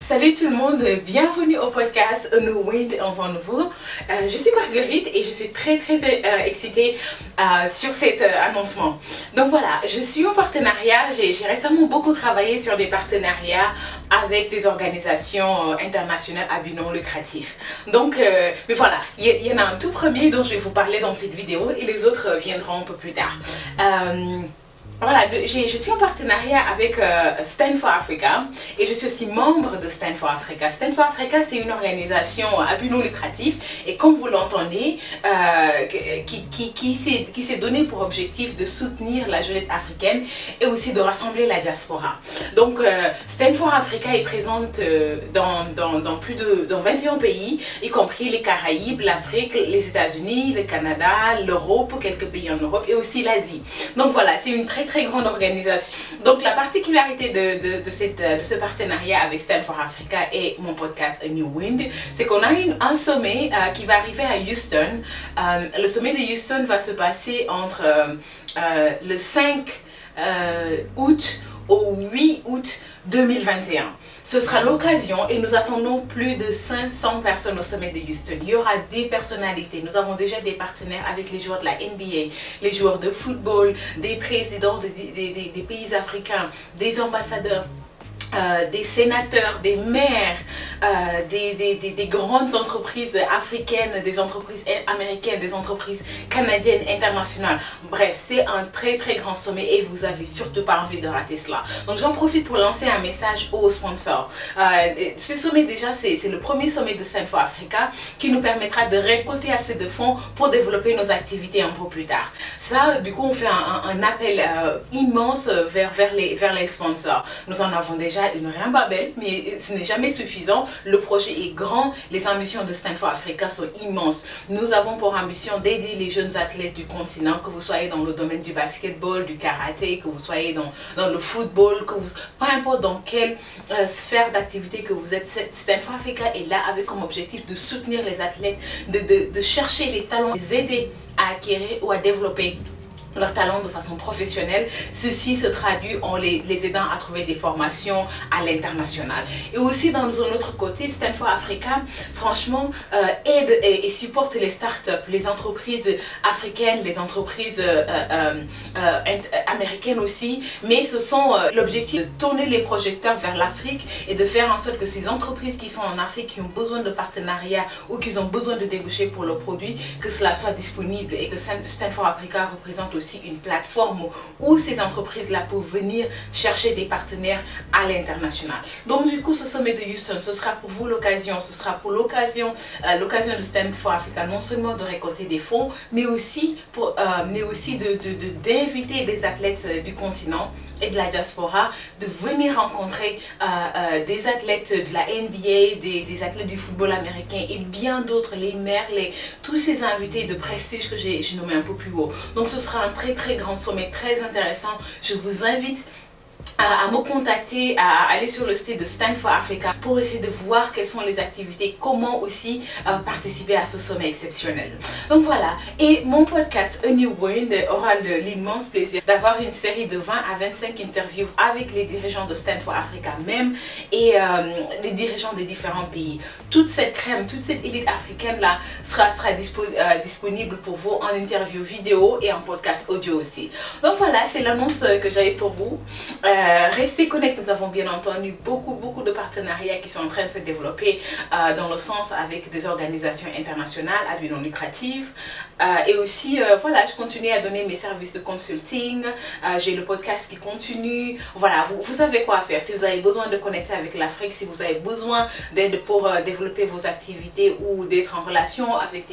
Salut tout le monde, bienvenue au podcast A New Wind, un vent nouveau. Je suis Marguerite et je suis très excitée sur cet annoncement. Donc voilà, je suis en partenariat, j'ai récemment beaucoup travaillé sur des partenariats avec des organisations internationales à but non lucratif. Donc, mais voilà, il y en a un tout premier dont je vais vous parler dans cette vidéo et les autres viendront un peu plus tard. Voilà, je suis en partenariat avec Stand for Africa et je suis aussi membre de Stand for Africa. Stand for Africa, c'est une organisation à but non lucratif et comme vous l'entendez, qui s'est donné pour objectif de soutenir la jeunesse africaine et aussi de rassembler la diaspora. Donc, Stand for Africa est présente dans 21 pays, y compris les Caraïbes, l'Afrique, les États-Unis, le Canada, l'Europe, quelques pays en Europe et aussi l'Asie. Donc voilà, c'est une très grande organisation. Donc la particularité de ce partenariat avec Stand for Africa et mon podcast A New Wind, c'est qu'on a un sommet qui va arriver à Houston. Le sommet de Houston va se passer entre le 5 août au 8 août 2021. Ce sera l'occasion et nous attendons plus de 500 personnes au sommet de Houston. Il y aura des personnalités. Nous avons déjà des partenaires avec les joueurs de la NBA, les joueurs de football, des présidents des pays africains, des ambassadeurs, des sénateurs, des maires, des grandes entreprises africaines, des entreprises américaines, des entreprises canadiennes, internationales. Bref, c'est un très grand sommet et vous avez surtout pas envie de rater cela. Donc j'en profite pour lancer un message aux sponsors. Ce sommet déjà, c'est le premier sommet de Stand for Africa qui nous permettra de récolter assez de fonds pour développer nos activités un peu plus tard. Ça, du coup, on fait un appel immense vers les sponsors. Nous en avons déjà une rimbabelle, mais ce n'est jamais suffisant. Le projet est grand, les ambitions de Stand for Africa sont immenses. Nous avons pour ambition d'aider les jeunes athlètes du continent, que vous soyez dans le domaine du basketball, du karaté, que vous soyez dans le football, peu importe dans quelle sphère d'activité que vous êtes, Stand for Africa est là avec comme objectif de soutenir les athlètes, de chercher les talents, les aider à acquérir ou à développer leur talent de façon professionnelle. Ceci se traduit en les aidant à trouver des formations à l'international. Et aussi dans un autre côté, Stand for Africa, franchement, aide et supporte les startups, les entreprises africaines, les entreprises américaines aussi. Mais ce sont l'objectif de tourner les projecteurs vers l'Afrique et de faire en sorte que ces entreprises qui sont en Afrique, qui ont besoin de partenariats ou qui ont besoin de débouchés pour leurs produits, que cela soit disponible et que Stand for Africa représente aussi une plateforme où ces entreprises-là peuvent venir chercher des partenaires à l'international. Donc du coup, ce sommet de Houston, ce sera pour vous l'occasion, ce sera pour l'occasion de Stand for Africa, non seulement de récolter des fonds, mais aussi d'inviter les athlètes du continent et de la diaspora, de venir rencontrer des athlètes de la NBA, des athlètes du football américain et bien d'autres, les maires, tous ces invités de prestige que j'ai nommé un peu plus haut. Donc ce sera un très grand sommet, très intéressant. Je vous invite à me contacter, à aller sur le site de Stand for Africa pour essayer de voir quelles sont les activités, comment aussi participer à ce sommet exceptionnel. Donc voilà, et mon podcast A New Wind aura l'immense plaisir d'avoir une série de 20 à 25 interviews avec les dirigeants de Stand for Africa même et les dirigeants des différents pays. Toute cette crème, toute cette élite africaine là sera disponible pour vous en interview vidéo et en podcast audio aussi. Donc voilà, c'est l'annonce que j'avais pour vous. Restez connectés, nous avons bien entendu beaucoup de partenariats qui sont en train de se développer dans le sens avec des organisations internationales à but non lucratif et aussi voilà, je continue à donner mes services de consulting, j'ai le podcast qui continue. Voilà, vous savez quoi faire si vous avez besoin de connecter avec l'Afrique, si vous avez besoin d'aide pour développer vos activités ou d'être en relation avec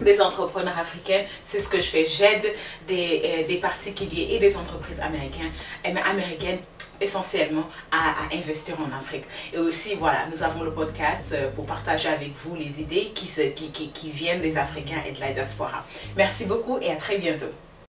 des entrepreneurs africains, c'est ce que je fais. J'aide des particuliers et des entreprises américaines essentiellement à investir en Afrique. Et aussi, voilà, nous avons le podcast pour partager avec vous les idées qui viennent des Africains et de la diaspora. Merci beaucoup et à très bientôt.